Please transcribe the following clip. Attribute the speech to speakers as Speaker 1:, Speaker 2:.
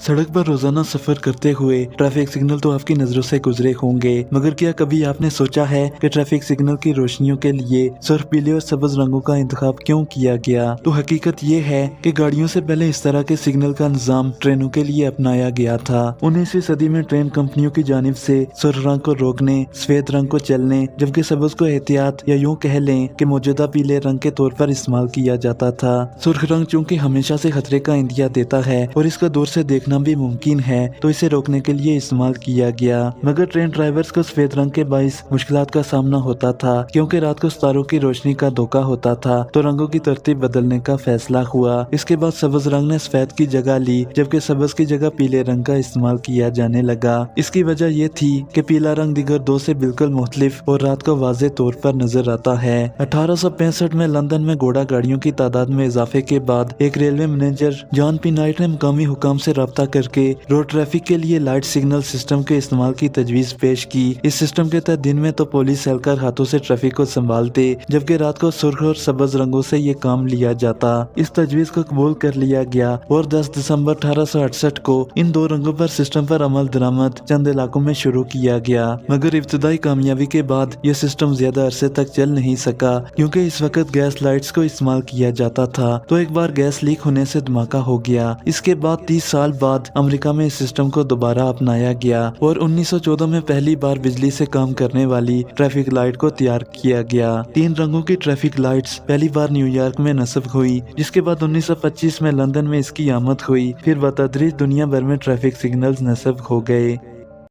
Speaker 1: सड़क पर रोजाना सफर करते हुए ट्रैफिक सिग्नल तो आपकी नजरों से गुजरे होंगे, मगर क्या कभी आपने सोचा है कि ट्रैफिक सिग्नल की रोशनियों के लिए सिर्फ पीले और सब्ज रंगों का इंतखाब क्यों किया गया? तो हकीकत ये है कि गाड़ियों से पहले इस तरह के सिग्नल का निजाम ट्रेनों के लिए अपनाया गया था। 19वीं सदी में ट्रेन कंपनियों की जानिब से सुर्ख रंग को रोकने, सफेद रंग को चलने, जबकि सब्ज को एहतियात या यूं कह लें कि मौजूदा पीले रंग के तौर पर इस्तेमाल किया जाता था। सुर्ख रंग चूंकि हमेशा से खतरे का इंदिया देता है और इसका दूर से देखना भी मुमकिन है, तो इसे रोकने के लिए इस्तेमाल किया गया। मगर ट्रेन ड्राइवर्स को सफेद रंग के बाइस मुश्किलात का सामना होता था, क्योंकि रात को सितारों की रोशनी का धोखा होता था, तो रंगों की तरतीब बदलने का फैसला हुआ। इसके बाद सब्ज रंग ने सफेद की जगह ली, जबकि सब्ज की जगह पीले रंग का इस्तेमाल किया जाने लगा। इसकी वजह यह थी कि पीला रंग दिगर दो से बिल्कुल मुख्तलिफ और रात को वाज़ेह तौर पर नजर आता है। 1865 में लंदन में घोड़ा गाड़ियों की तादाद में इजाफे के बाद एक railway manager John P night ने मकामी हुकाम से राब्ता करके रोड ट्रैफिक के लिए लाइट सिग्नल सिस्टम के इस्तेमाल की तजवीज पेश की। इस सिस्टम के तहत दिन में तो पुलिस एहलकार हाथों से ट्रैफिक को संभालते, जबकि रात को सुर्ख और सब्ज रंगों से ये काम लिया जाता। इस तजवीज को कबूल कर लिया गया और 10 दिसंबर 1868 को इन दो रंगों पर सिस्टम पर अमल दरामद चंद इलाकों में शुरू किया गया। मगर इब्तदाई कामयाबी के बाद यह सिस्टम ज्यादा अरसे तक चल नहीं सका, क्योंकि इस वक्त गैस लाइट्स को इस्तेमाल किया जाता था। तो एक बार गैस लीक होने से धमाका हो गया। इसके बाद 30 साल बाद अमेरिका में इस सिस्टम को दोबारा अपनाया गया और 1914 में पहली बार बिजली से काम करने वाली ट्रैफिक लाइट को तैयार किया गया। 3 रंगों की ट्रैफिक लाइट्स पहली बार न्यूयॉर्क में नस्ब हुई, जिसके बाद 1925 में लंदन में इसकी आमद हुई। फिर बतदरीज दुनिया भर में ट्रैफिक सिग्नल्स नस्ब हो गए।